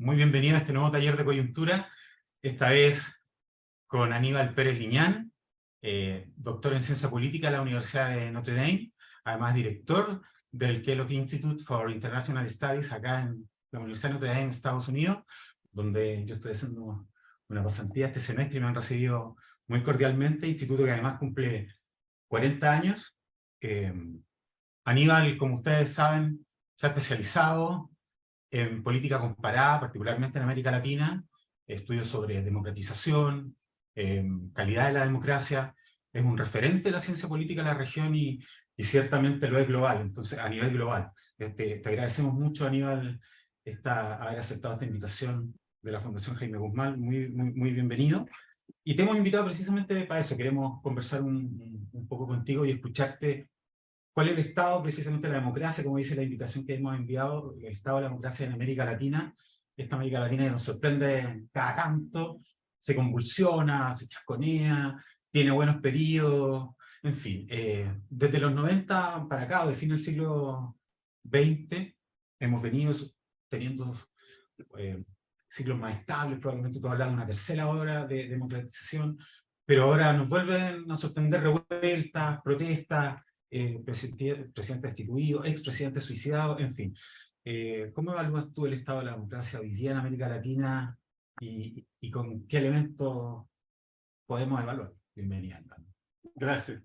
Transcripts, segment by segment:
Muy bienvenido a este nuevo taller de coyuntura, esta vez con Aníbal Pérez Liñán, doctor en Ciencia Política de la Universidad de Notre Dame, además director del Kellogg Institute for International Studies acá en la Universidad de Notre Dame, Estados Unidos, donde yo estoy haciendo una pasantía este semestre y me han recibido muy cordialmente, instituto que además cumple 40 años. Aníbal, como ustedes saben, se ha especializado en política comparada, particularmente en América Latina, estudios sobre democratización, calidad de la democracia, es un referente de la ciencia política en la región y ciertamente lo es global, entonces a nivel global. Te agradecemos mucho, Aníbal, haber aceptado esta invitación de la Fundación Jaime Guzmán, muy bienvenido. Y te hemos invitado precisamente para eso, queremos conversar un poco contigo y escucharte. ¿Cuál es el estado precisamente de la democracia? Como dice la invitación que hemos enviado, el estado de la democracia en América Latina, esta América Latina que nos sorprende cada tanto, se convulsiona, se chasconea, tiene buenos periodos, en fin. Desde los 90 para acá, o de fin del siglo XX, hemos venido teniendo ciclos más estables, probablemente tú hablas de una tercera ola de democratización, pero ahora nos vuelven a sorprender revueltas, protestas, presidente destituido, expresidente suicidado, en fin. ¿Cómo evalúas tú el estado de la democracia hoy día en América Latina y con qué elementos podemos evaluar? Bienvenida. Gracias,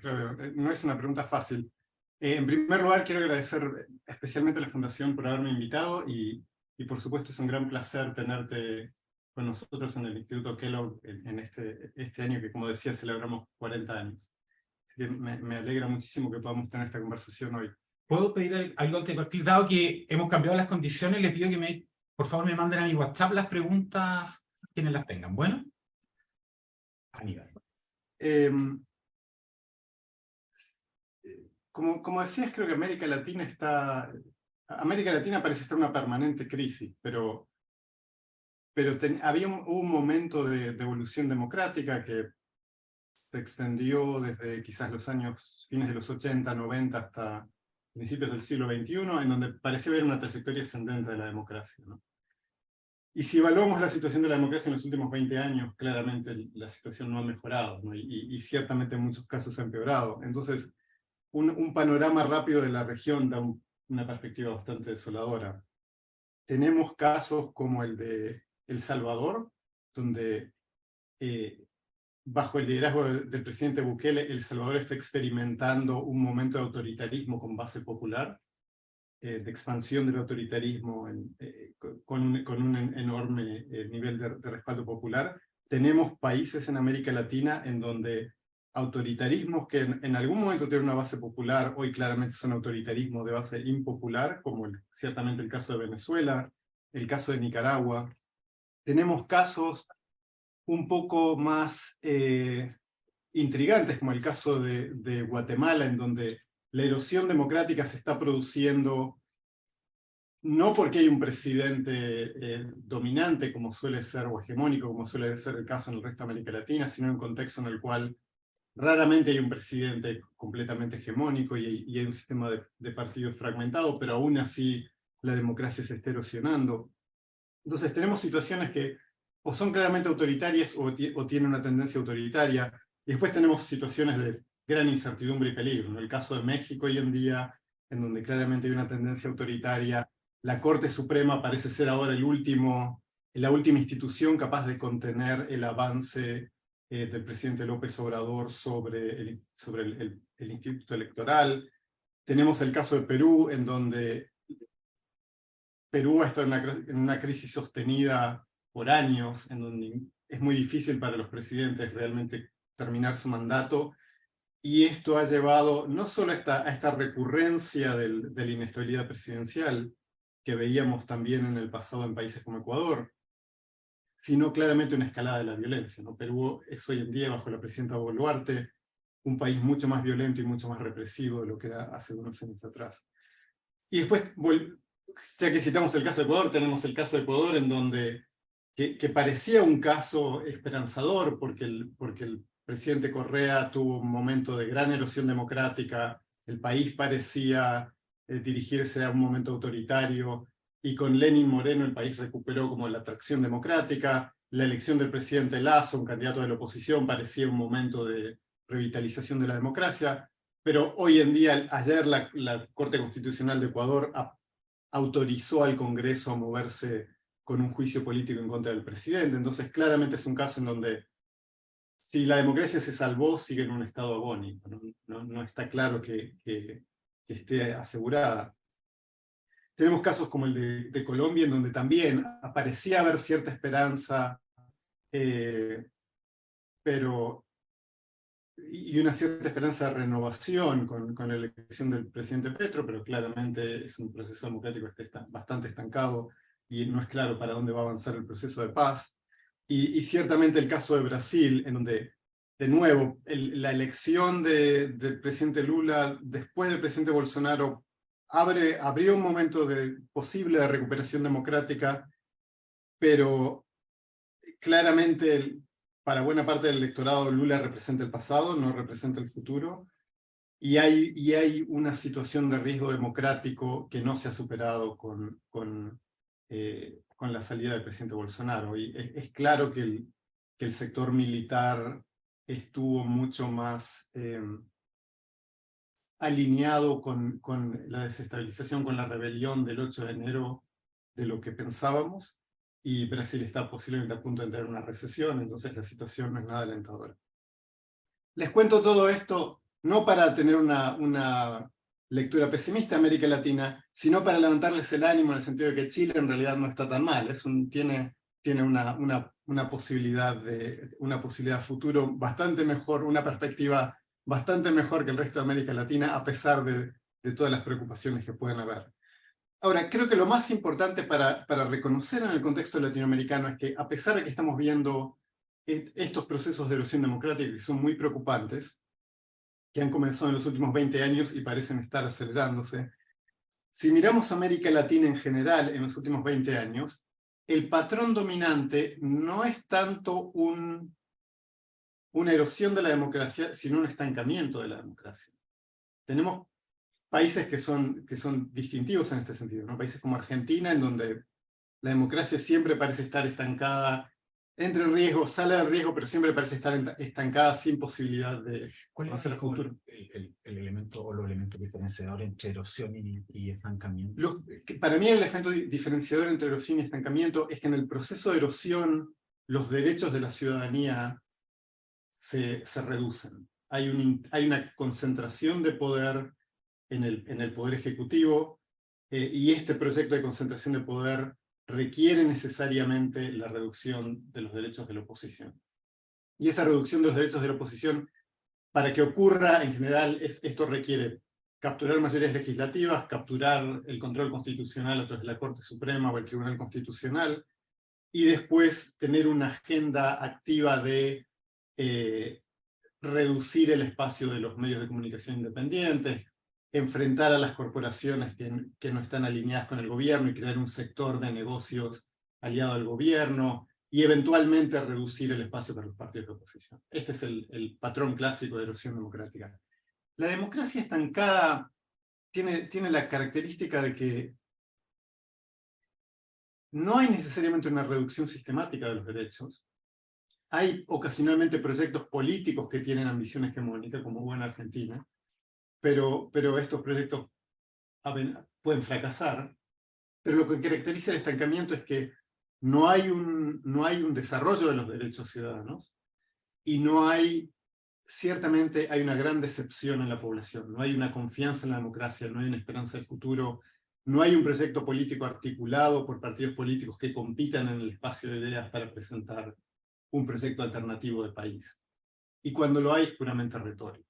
Claudio. No es una pregunta fácil. En primer lugar, quiero agradecer especialmente a la Fundación por haberme invitado y por supuesto es un gran placer tenerte con nosotros en el Instituto Kellogg en este año que, como decía, celebramos 40 años. Así que me alegra muchísimo que podamos tener esta conversación hoy. ¿Puedo pedir algo antes de partir? Dado que hemos cambiado las condiciones, le pido que por favor me manden a mi WhatsApp las preguntas, quienes las tengan. Bueno, Aníbal. Como decías, creo que América Latina parece estar en una permanente crisis, pero hubo un momento de evolución democrática que se extendió desde quizás los fines de los 80, 90 hasta principios del siglo XXI, en donde parecía haber una trayectoria ascendente de la democracia, ¿no? Y si evaluamos la situación de la democracia en los últimos 20 años, claramente la situación no ha mejorado, ¿no? Y ciertamente en muchos casos ha empeorado. Entonces, un panorama rápido de la región da una perspectiva bastante desoladora. Tenemos casos como el de El Salvador, donde bajo el liderazgo del presidente Bukele, El Salvador está experimentando un momento de autoritarismo con base popular, de expansión del autoritarismo con un enorme nivel de respaldo popular. Tenemos países en América Latina en donde autoritarismos que en algún momento tienen una base popular, hoy claramente son autoritarismos de base impopular, como ciertamente el caso de Venezuela, el caso de Nicaragua. Tenemos casos un poco más intrigantes, como el caso de Guatemala, en donde la erosión democrática se está produciendo no porque hay un presidente dominante, como suele ser, o hegemónico, como suele ser el caso en el resto de América Latina, sino en un contexto en el cual raramente hay un presidente completamente hegemónico y hay un sistema de partidos fragmentado, pero aún así la democracia se está erosionando. Entonces tenemos situaciones que o son claramente autoritarias o tienen una tendencia autoritaria, y después tenemos situaciones de gran incertidumbre y peligro. En el caso de México hoy en día, en donde claramente hay una tendencia autoritaria, la Corte Suprema parece ser ahora la última institución capaz de contener el avance del presidente López Obrador sobre el Instituto Electoral. Tenemos el caso de Perú, en donde Perú está en una crisis sostenida por años, en donde es muy difícil para los presidentes realmente terminar su mandato, y esto ha llevado no solo a esta recurrencia de la inestabilidad presidencial, que veíamos también en el pasado en países como Ecuador, sino claramente una escalada de la violencia, ¿no? Perú es hoy en día, bajo la presidenta Boluarte, un país mucho más violento y mucho más represivo de lo que era hace unos años atrás. Y después, ya que citamos el caso de Ecuador, tenemos el caso de Ecuador en donde que parecía un caso esperanzador porque el presidente Correa tuvo un momento de gran erosión democrática, el país parecía dirigirse a un momento autoritario, y con Lenín Moreno el país recuperó como la atracción democrática. La elección del presidente Lasso, un candidato de la oposición, parecía un momento de revitalización de la democracia, pero hoy en día, ayer la Corte Constitucional de Ecuador autorizó al Congreso a moverse con un juicio político en contra del presidente. Entonces claramente es un caso en donde si la democracia se salvó, sigue en un estado agónico. No está claro que esté asegurada. Tenemos casos como el de Colombia, en donde también parecía haber cierta esperanza, y una cierta esperanza de renovación con la elección del presidente Petro, pero claramente es un proceso democrático que está bastante estancado y no es claro para dónde va a avanzar el proceso de paz. Y ciertamente el caso de Brasil, en donde, de nuevo, la elección del presidente Lula después del presidente Bolsonaro abrió un momento posible de recuperación democrática, pero claramente para buena parte del electorado Lula representa el pasado, no representa el futuro, y hay una situación de riesgo democrático que no se ha superado con la salida del presidente Bolsonaro. Y es claro que el sector militar estuvo mucho más alineado con la desestabilización, con la rebelión del 8 de enero de lo que pensábamos, y Brasil está posiblemente a punto de entrar en una recesión, entonces la situación no es nada alentadora. Les cuento todo esto no para tener una lectura pesimista de América Latina, sino para levantarles el ánimo en el sentido de que Chile en realidad no está tan mal, tiene una posibilidad futuro bastante mejor, una perspectiva bastante mejor que el resto de América Latina, a pesar de todas las preocupaciones que pueden haber. Ahora, creo que lo más importante para reconocer en el contexto latinoamericano es que, a pesar de que estamos viendo estos procesos de erosión democrática que son muy preocupantes, que han comenzado en los últimos 20 años y parecen estar acelerándose, si miramos América Latina en general en los últimos 20 años, el patrón dominante no es tanto una erosión de la democracia, sino un estancamiento de la democracia. Tenemos países que son distintivos en este sentido, ¿no? Países como Argentina, en donde la democracia siempre parece estar estancada, entra en riesgo, sale del riesgo, pero siempre parece estar estancada sin posibilidad de hacer el futuro. El elemento o los elementos diferenciadores entre erosión y estancamiento? Para mí el elemento diferenciador entre erosión y estancamiento es que en el proceso de erosión los derechos de la ciudadanía se reducen. Hay una concentración de poder en el poder ejecutivo, y este proyecto de concentración de poder requiere necesariamente la reducción de los derechos de la oposición. Y esa reducción de los derechos de la oposición, para que ocurra en general, esto requiere capturar mayorías legislativas, capturar el control constitucional a través de la Corte Suprema o el Tribunal Constitucional, y después tener una agenda activa de reducir el espacio de los medios de comunicación independientes, enfrentar a las corporaciones que no están alineadas con el gobierno y crear un sector de negocios aliado al gobierno, y eventualmente reducir el espacio para los partidos de oposición. Este es el patrón clásico de erosión democrática. La democracia estancada tiene la característica de que no hay necesariamente una reducción sistemática de los derechos. Hay ocasionalmente proyectos políticos que tienen ambición hegemónica, como hubo en Argentina, pero estos proyectos pueden fracasar. Pero lo que caracteriza el estancamiento es que no hay un desarrollo de los derechos ciudadanos, y ciertamente hay una gran decepción en la población, no hay una confianza en la democracia, no hay una esperanza de futuro, no hay un proyecto político articulado por partidos políticos que compitan en el espacio de ideas para presentar un proyecto alternativo de país. Y cuando lo hay, es puramente retórico.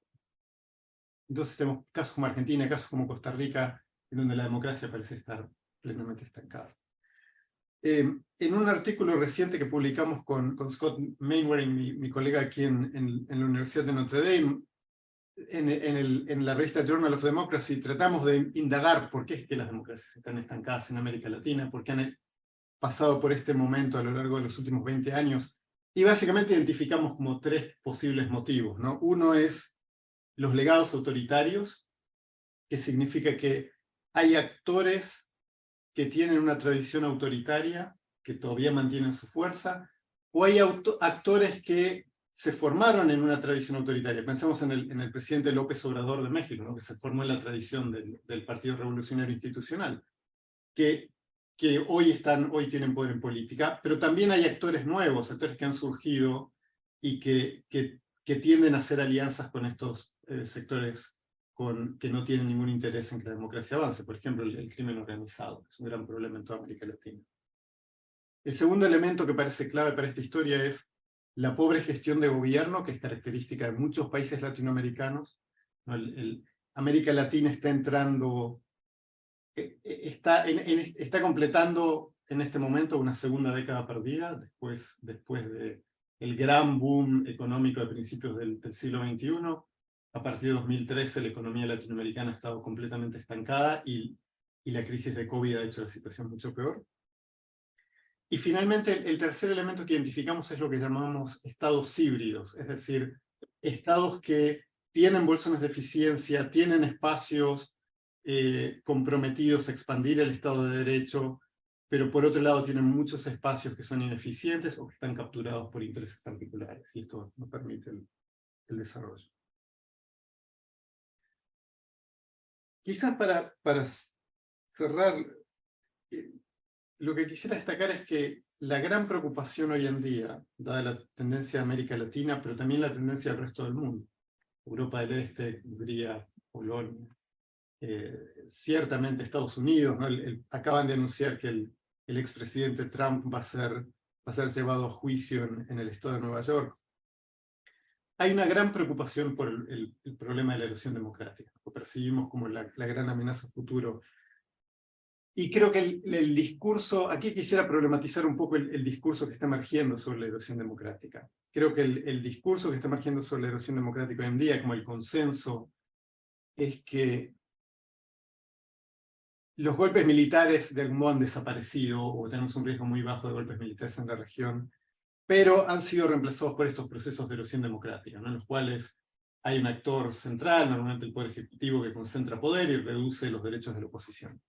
Entonces tenemos casos como Argentina, casos como Costa Rica, en donde la democracia parece estar plenamente estancada. En un artículo reciente que publicamos con Scott Mainwaring, mi colega aquí en la Universidad de Notre Dame, en la revista Journal of Democracy, tratamos de indagar por qué es que las democracias están estancadas en América Latina, por qué han pasado por este momento a lo largo de los últimos 20 años, y básicamente identificamos como 3 posibles motivos, ¿no? Uno es los legados autoritarios, que significa que hay actores que tienen una tradición autoritaria, que todavía mantienen su fuerza, o hay actores que se formaron en una tradición autoritaria. Pensemos en el presidente López Obrador de México, ¿no? Que se formó en la tradición del Partido Revolucionario Institucional, que hoy tienen poder en política, pero también hay actores nuevos, actores que han surgido y que tienden a hacer alianzas con estos sectores que no tienen ningún interés en que la democracia avance. Por ejemplo, el crimen organizado, que es un gran problema en toda América Latina. El segundo elemento que parece clave para esta historia es la pobre gestión de gobierno, que es característica de muchos países latinoamericanos. América Latina está entrando, está completando en este momento una segunda década perdida, después del gran boom económico de principios del siglo XXI. A partir de 2013 la economía latinoamericana ha estado completamente estancada y la crisis de COVID ha hecho la situación mucho peor. Y finalmente, el tercer elemento que identificamos es lo que llamamos estados híbridos, es decir, estados que tienen bolsones de eficiencia, tienen espacios comprometidos a expandir el Estado de Derecho, pero por otro lado tienen muchos espacios que son ineficientes o que están capturados por intereses particulares, y esto no permite el desarrollo. Quizás para cerrar, lo que quisiera destacar es que la gran preocupación hoy en día, dada la tendencia de América Latina, pero también la tendencia del resto del mundo, Europa del Este, Hungría, Polonia, ciertamente Estados Unidos, ¿no? Acaban de anunciar que el expresidente Trump va a ser llevado a juicio en el estado de Nueva York. Hay una gran preocupación por el problema de la erosión democrática. Lo percibimos como la gran amenaza futuro. Y creo que el discurso, aquí quisiera problematizar un poco el discurso que está emergiendo sobre la erosión democrática. Creo que el discurso que está emergiendo sobre la erosión democrática hoy en día, como el consenso, es que los golpes militares de algún modo han desaparecido, o tenemos un riesgo muy bajo de golpes militares en la región, pero han sido reemplazados por estos procesos de erosión democrática, ¿no? En los cuales hay un actor central, normalmente el Poder Ejecutivo, que concentra poder y reduce los derechos de la oposición.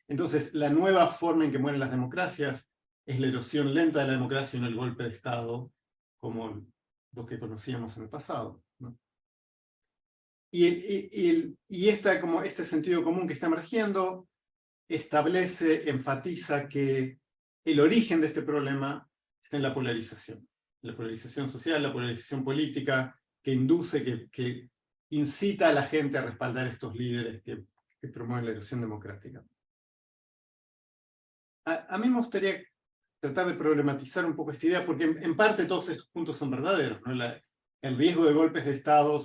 Entonces, la nueva forma en que mueren las democracias es la erosión lenta de la democracia y no el golpe de Estado, como los que conocíamos en el pasado, ¿no? Y este sentido común que está emergiendo establece, enfatiza que el origen de este problema está en la polarización social, la polarización política, que induce, que incita a la gente a respaldar estos líderes que promueven la erosión democrática. A mí me gustaría tratar de problematizar un poco esta idea, porque en parte todos estos puntos son verdaderos, ¿no? El riesgo de golpes de Estado,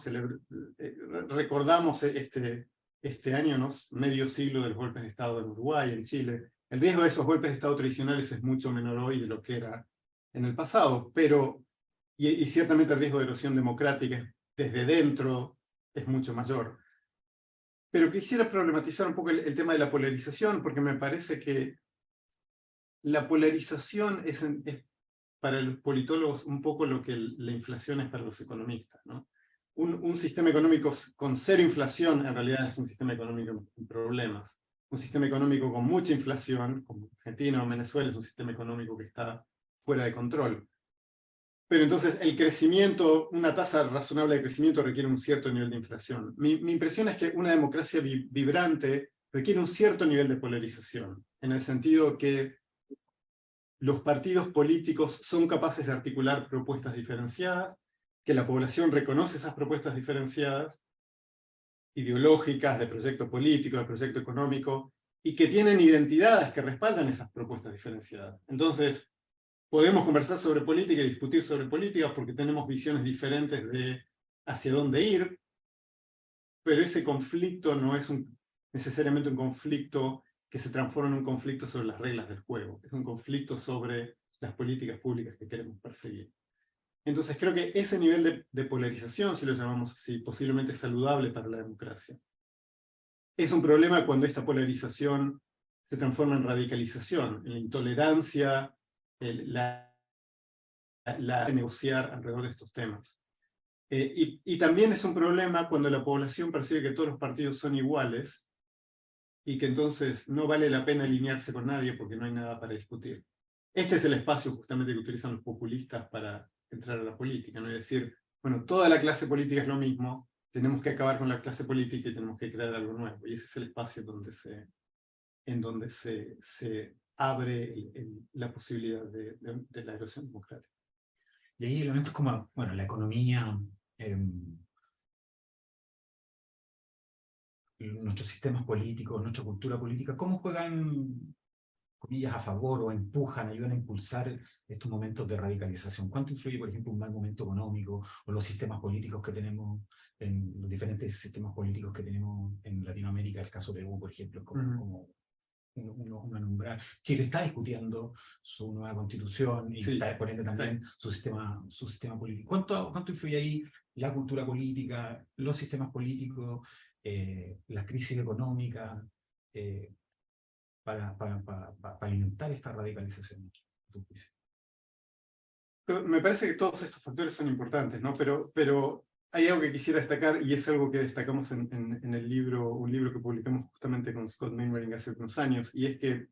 recordamos este año, ¿no? Medio siglo de los golpes de Estado en Uruguay, en Chile. El riesgo de esos golpes de Estado tradicionales es mucho menor hoy de lo que era en el pasado, pero, y ciertamente el riesgo de erosión democrática desde dentro es mucho mayor. Pero quisiera problematizar un poco el tema de la polarización, porque me parece que la polarización es para los politólogos un poco lo que la inflación es para los economistas, ¿no? Un sistema económico con cero inflación en realidad es un sistema económico con problemas. Un sistema económico con mucha inflación, como Argentina o Venezuela, es un sistema económico que está fuera de control. Pero entonces el crecimiento, una tasa razonable de crecimiento requiere un cierto nivel de inflación. Mi impresión es que una democracia vibrante requiere un cierto nivel de polarización, en el sentido que los partidos políticos son capaces de articular propuestas diferenciadas, que la población reconoce esas propuestas diferenciadas, ideológicas, de proyecto político, de proyecto económico, y que tienen identidades que respaldan esas propuestas diferenciadas. Entonces, podemos conversar sobre política y discutir sobre política porque tenemos visiones diferentes de hacia dónde ir, pero ese conflicto no es necesariamente un conflicto que se transforma en un conflicto sobre las reglas del juego. Es un conflicto sobre las políticas públicas que queremos perseguir. Entonces creo que ese nivel de polarización, si lo llamamos así, posiblemente saludable para la democracia. Es un problema cuando esta polarización se transforma en radicalización, en la intolerancia, la negociar alrededor de estos temas. Y también es un problema cuando la población percibe que todos los partidos son iguales y que entonces no vale la pena alinearse con nadie porque no hay nada para discutir. Este es el espacio justamente que utilizan los populistas para entrar a la política, ¿no? Es decir, bueno, toda la clase política es lo mismo, tenemos que acabar con la clase política y tenemos que crear algo nuevo. Y ese es el espacio en donde se abre la posibilidad de la erosión democrática. Y hay elementos como, bueno, la economía, nuestros sistemas políticos, nuestra cultura política, ¿cómo juegan, comillas, a favor o empujan, ayudan a impulsar estos momentos de radicalización? ¿Cuánto influye, por ejemplo, un mal momento económico o los sistemas políticos que tenemos, en los diferentes sistemas políticos que tenemos en Latinoamérica, el caso Perú, por ejemplo, como uno nombrar? Chile está discutiendo su nueva constitución y está poniendo también su sistema político. ¿Cuánto influye ahí la cultura política, los sistemas políticos, la crisis económica, para alimentar esta radicalización? Me parece que todos estos factores son importantes, ¿no? Pero hay algo que quisiera destacar, y es algo que destacamos en el libro, un libro que publicamos justamente con Scott Mainwaring hace unos años, y es que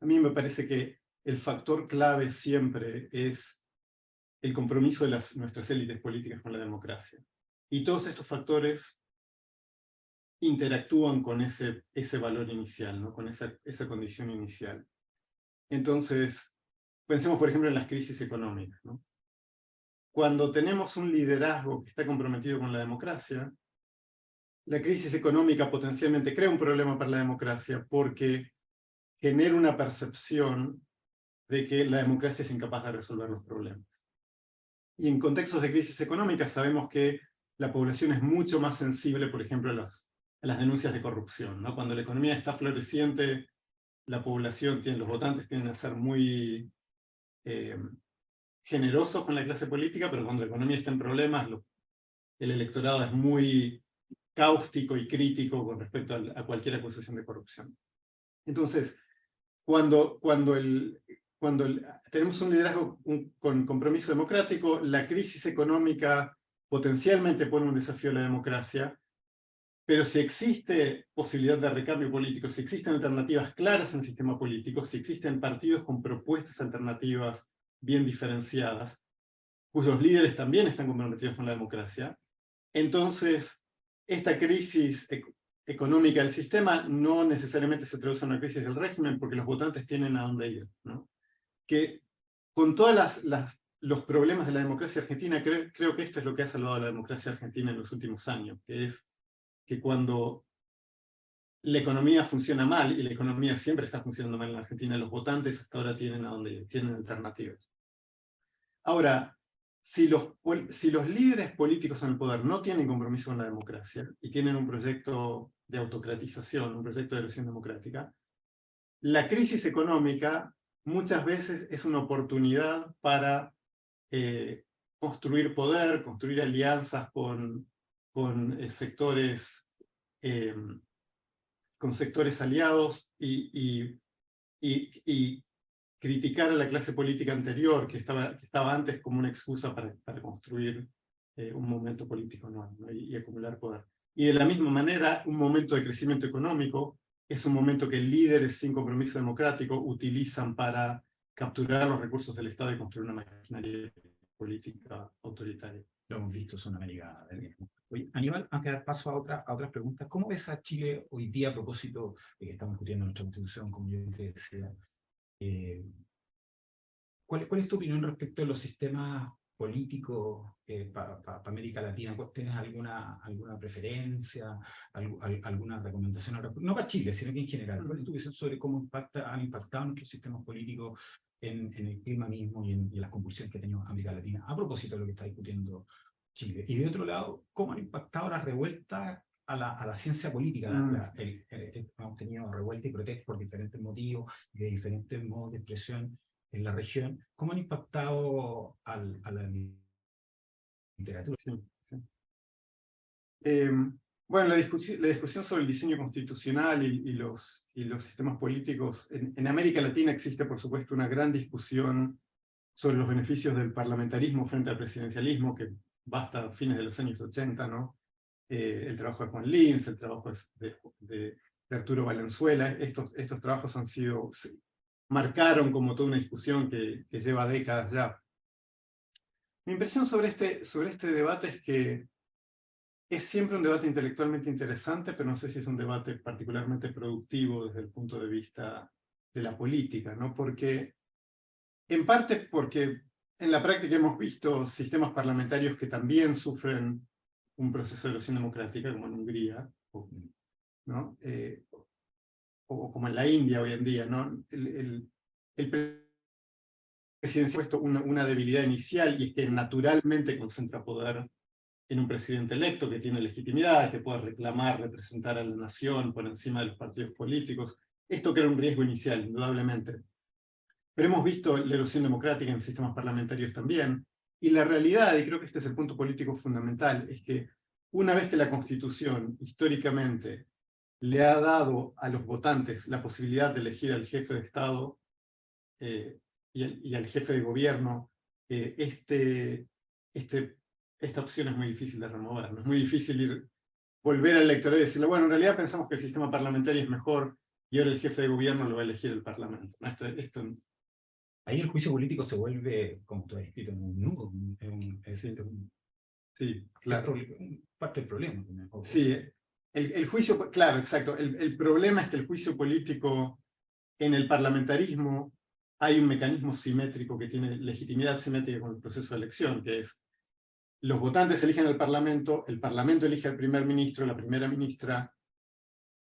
a mí me parece que el factor clave siempre es el compromiso de nuestras élites políticas con la democracia. Y todos estos factores interactúan con ese valor inicial, ¿no? Con esa condición inicial. Entonces, pensemos por ejemplo en las crisis económicas, ¿no? Cuando tenemos un liderazgo que está comprometido con la democracia, la crisis económica potencialmente crea un problema para la democracia porque genera una percepción de que la democracia es incapaz de resolver los problemas. Y en contextos de crisis económica sabemos que la población es mucho más sensible, por ejemplo, a las denuncias de corrupción, ¿no? Cuando la economía está floreciente, la población, los votantes tienden a ser muy generosos con la clase política, pero cuando la economía está en problemas, el electorado es muy cáustico y crítico con respecto a cualquier acusación de corrupción. Entonces, cuando tenemos un liderazgo con compromiso democrático, la crisis económica potencialmente pone un desafío a la democracia, pero si existe posibilidad de recambio político, si existen alternativas claras en el sistema político, si existen partidos con propuestas alternativas bien diferenciadas, cuyos líderes también están comprometidos con la democracia, entonces esta crisis económica del sistema no necesariamente se traduce en una crisis del régimen porque los votantes tienen a dónde ir, ¿no? Que con todos los problemas de la democracia argentina, creo que esto es lo que ha salvado a la democracia argentina en los últimos años, que es que cuando la economía funciona mal, y la economía siempre está funcionando mal en la Argentina, los votantes hasta ahora tienen a dónde ir, tienen alternativas. Ahora, si los líderes políticos en el poder no tienen compromiso con la democracia y tienen un proyecto de autocratización, un proyecto de erosión democrática, la crisis económica muchas veces es una oportunidad para construir poder, construir alianzas con sectores aliados y criticar a la clase política anterior, que estaba antes como una excusa para construir un momento político nuevo, ¿no? y acumular poder. Y de la misma manera, un momento de crecimiento económico es un momento que líderes sin compromiso democrático utilizan para capturar los recursos del Estado y construir una maquinaria política autoritaria. Lo hemos visto en Sudamérica del mismo. Oye, Aníbal, antes de dar paso a otras preguntas, ¿cómo ves a Chile hoy día a propósito de que estamos discutiendo nuestra Constitución, como yo te decía? ¿Cuál es tu opinión respecto a los sistemas políticos para América Latina? ¿Tienes alguna preferencia, alguna recomendación? No para Chile, sino que en general. ¿Cuál es tu visión sobre cómo han impactado nuestros sistemas políticos en el clima mismo y en las convulsiones que ha tenido América Latina, a propósito de lo que está discutiendo Chile? Y de otro lado, ¿cómo han impactado las revueltas a la ciencia política? Hemos tenido revueltas y protestas por diferentes motivos y de diferentes modos de expresión en la región. ¿Cómo han impactado a la literatura? Sí, sí. Bueno, la discusión sobre el diseño constitucional y los sistemas políticos, en América Latina existe por supuesto una gran discusión sobre los beneficios del parlamentarismo frente al presidencialismo, que va hasta fines de los años 80, ¿no? El trabajo de Juan Lins, el trabajo de Arturo Valenzuela. Estos trabajos marcaron como toda una discusión que lleva décadas ya. Mi impresión sobre este debate es que es siempre un debate intelectualmente interesante, pero no sé si es un debate particularmente productivo desde el punto de vista de la política, ¿no? En parte porque en la práctica hemos visto sistemas parlamentarios que también sufren un proceso de erosión democrática, como en Hungría, ¿no? O como en la India hoy en día, ¿no? El presidencialismo ha puesto una debilidad inicial, y es que naturalmente concentra poder en un presidente electo que tiene legitimidad, que puede reclamar, representar a la nación por encima de los partidos políticos. Esto crea un riesgo inicial, indudablemente. Pero hemos visto la erosión democrática en sistemas parlamentarios también, y la realidad, y creo que este es el punto político fundamental, es que una vez que la Constitución, históricamente, le ha dado a los votantes la posibilidad de elegir al jefe de Estado y al jefe de gobierno, esta opción es muy difícil de remover. ¿No? Es muy difícil volver al electorado y decirle, bueno, en realidad pensamos que el sistema parlamentario es mejor y ahora el jefe de gobierno lo va a elegir el Parlamento. ¿No? Ahí el juicio político se vuelve, como tú has escrito, un nudo, Sí, claro. Parte del problema. Sí, el juicio, claro, exacto. El problema es que el juicio político en el parlamentarismo hay un mecanismo simétrico que tiene legitimidad simétrica con el proceso de elección, que es los votantes eligen al Parlamento, el Parlamento elige al primer ministro, la primera ministra,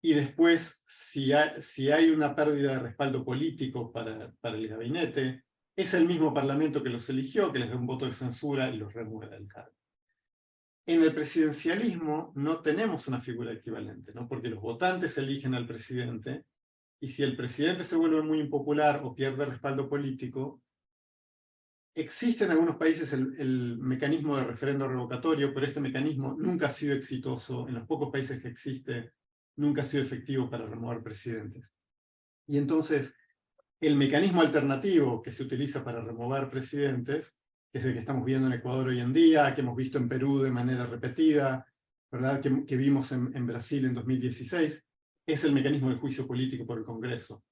y después, si hay una pérdida de respaldo político para el gabinete, es el mismo Parlamento que los eligió, que les da un voto de censura y los remueve del cargo. En el presidencialismo no tenemos una figura equivalente, ¿no? Porque los votantes eligen al presidente, y si el presidente se vuelve muy impopular o pierde respaldo político, existe en algunos países el mecanismo de referendo revocatorio, pero este mecanismo nunca ha sido exitoso. En los pocos países que existe, nunca ha sido efectivo para remover presidentes. Y entonces, el mecanismo alternativo que se utiliza para remover presidentes, que es el que estamos viendo en Ecuador hoy en día, que hemos visto en Perú de manera repetida, ¿verdad? Que vimos en Brasil en 2016, es el mecanismo del juicio político por el Congreso.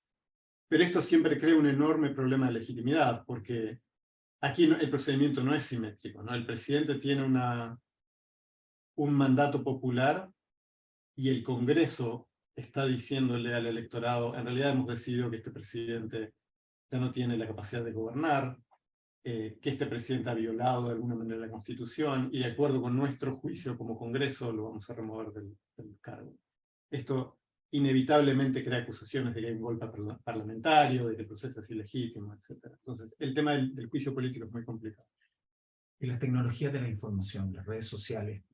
Pero esto siempre crea un enorme problema de legitimidad, porque aquí el procedimiento no es simétrico, ¿no? El presidente tiene un mandato popular y el Congreso está diciéndole al electorado, en realidad hemos decidido que este presidente ya no tiene la capacidad de gobernar, que este presidente ha violado de alguna manera la Constitución, y de acuerdo con nuestro juicio como Congreso lo vamos a remover del cargo. Esto inevitablemente crea acusaciones de que hay un golpe parlamentario, de que el proceso es ilegítimo, etc. Entonces, el tema del juicio político es muy complicado. Y las tecnologías de la información, las redes sociales,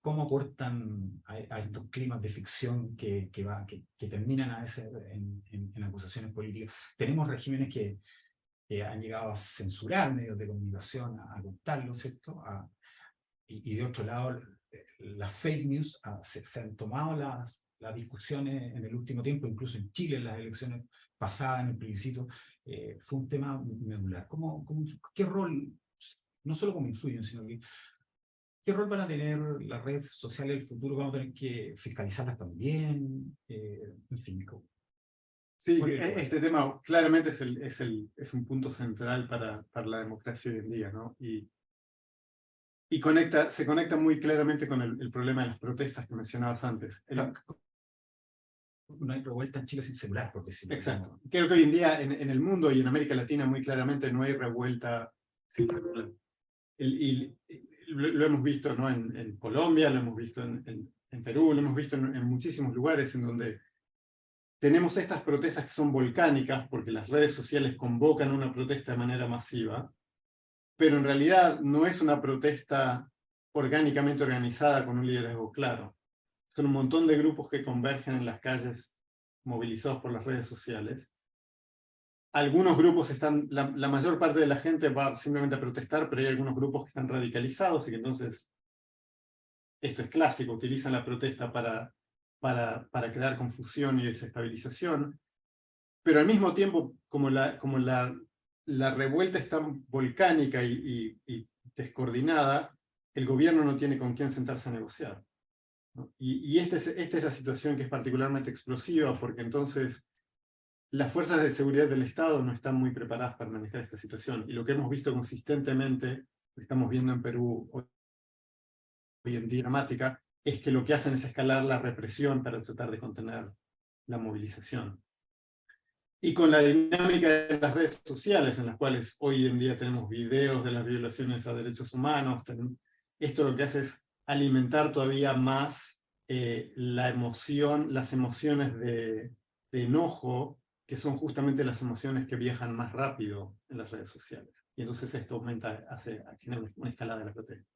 ¿cómo aportan a estos climas de ficción que terminan a veces en acusaciones políticas? Tenemos regímenes que han llegado a censurar medios de comunicación, a cortarlo, ¿cierto? Y de otro lado, las fake news se han tomado las discusiones en el último tiempo, incluso en Chile, en las elecciones pasadas, en el plebiscito, fue un tema medular. ¿Qué rol, no solo cómo influyen, sino que qué rol van a tener las redes sociales del futuro? ¿Vamos a tener que fiscalizarlas también? En fin, sí, este tema claramente es un punto central para la democracia hoy en día, ¿no? Y se conecta muy claramente con el problema de las protestas que mencionabas antes. No hay revuelta en Chile sin celular, por decirlo. Exacto. Creo que hoy en día en el mundo y en América Latina muy claramente no hay revuelta sin celular. Lo hemos visto, ¿no? en Colombia, lo hemos visto en Perú, lo hemos visto en muchísimos lugares en donde tenemos estas protestas que son volcánicas porque las redes sociales convocan una protesta de manera masiva, pero en realidad no es una protesta orgánicamente organizada con un liderazgo claro. Son un montón de grupos que convergen en las calles movilizados por las redes sociales. Algunos grupos la mayor parte de la gente va simplemente a protestar, pero hay algunos grupos que están radicalizados y que entonces, esto es clásico, utilizan la protesta para crear confusión y desestabilización. Pero al mismo tiempo, como la revuelta es tan volcánica y descoordinada, el gobierno no tiene con quién sentarse a negociar. ¿no? Y esta es la situación que es particularmente explosiva, porque entonces las fuerzas de seguridad del Estado no están muy preparadas para manejar esta situación. Y lo que hemos visto consistentemente, lo estamos viendo en Perú hoy en día dramática, es que lo que hacen es escalar la represión para tratar de contener la movilización. Y con la dinámica de las redes sociales, en las cuales hoy en día tenemos videos de las violaciones a derechos humanos, esto lo que hace es alimentar todavía más la emoción, las emociones de enojo, que son justamente las emociones que viajan más rápido en las redes sociales. Y entonces esto aumenta, genera una escalada de la protesta.